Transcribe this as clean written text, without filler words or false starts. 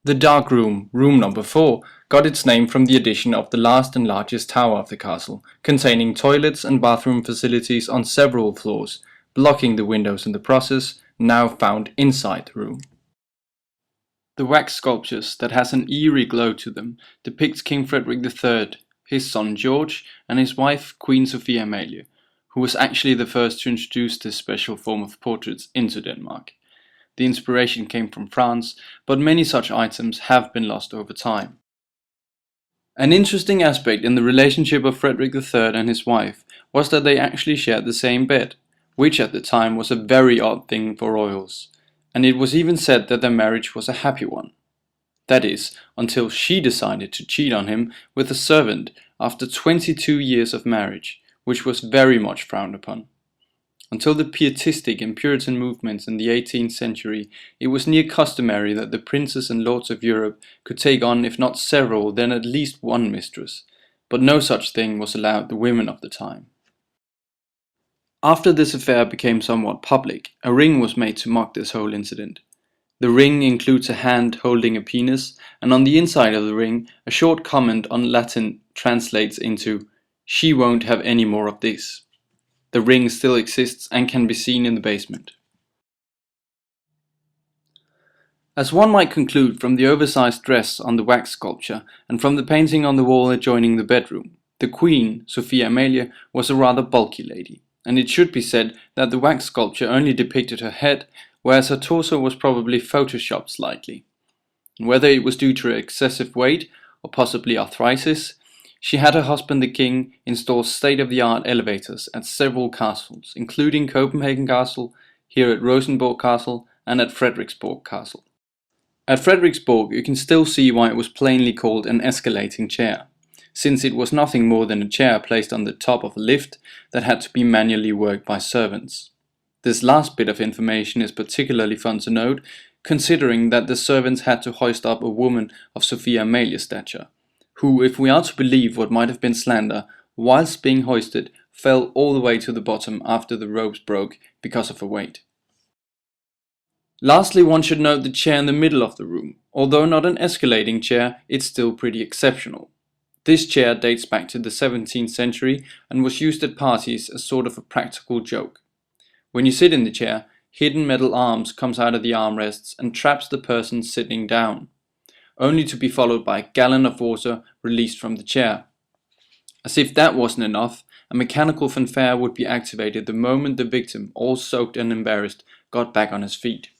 The dark room, room number 4, got its name from the addition of the last and largest tower of the castle, containing toilets and bathroom facilities on several floors, blocking the windows in the process, now found inside the room. The wax sculptures that has an eerie glow to them depict King Frederick III, his son George, and his wife Queen Sophia Amalie, who was actually the first to introduce this special form of portraits into Denmark. The inspiration came from France, but many such items have been lost over time. An interesting aspect in the relationship of Frederick III and his wife was that they actually shared the same bed, which at the time was a very odd thing for royals, and it was even said that their marriage was a happy one. That is, until she decided to cheat on him with a servant after 22 years of marriage, which was very much frowned upon. Until the pietistic and Puritan movements in the 18th century, it was near customary that the princes and lords of Europe could take on if not several, then at least one mistress, but no such thing was allowed the women of the time. After this affair became somewhat public, a ring was made to mock this whole incident. The ring includes a hand holding a penis, and on the inside of the ring, a short comment on Latin translates into, "She won't have any more of this." The ring still exists and can be seen in the basement. As one might conclude from the oversized dress on the wax sculpture and from the painting on the wall adjoining the bedroom, the Queen, Sophia Amalie, was a rather bulky lady, and it should be said that the wax sculpture only depicted her head, whereas her torso was probably photoshopped slightly. And whether it was due to her excessive weight or possibly arthritis, she had her husband the king install state-of-the-art elevators at several castles, including Copenhagen Castle, here at Rosenborg Castle, and at Frederiksborg Castle. At Frederiksborg you can still see why it was plainly called an escalating chair, since it was nothing more than a chair placed on the top of a lift that had to be manually worked by servants. This last bit of information is particularly fun to note, considering that the servants had to hoist up a woman of Sophia Amalie's stature, who, if we are to believe what might have been slander, whilst being hoisted, fell all the way to the bottom after the ropes broke because of her weight. Lastly, one should note the chair in the middle of the room. Although not an escalating chair, it's still pretty exceptional. This chair dates back to the 17th century and was used at parties as sort of a practical joke. When you sit in the chair, hidden metal arms comes out of the armrests and traps the person sitting down, only to be followed by a gallon of water released from the chair. As if that wasn't enough, a mechanical fanfare would be activated the moment the victim, all soaked and embarrassed, got back on his feet.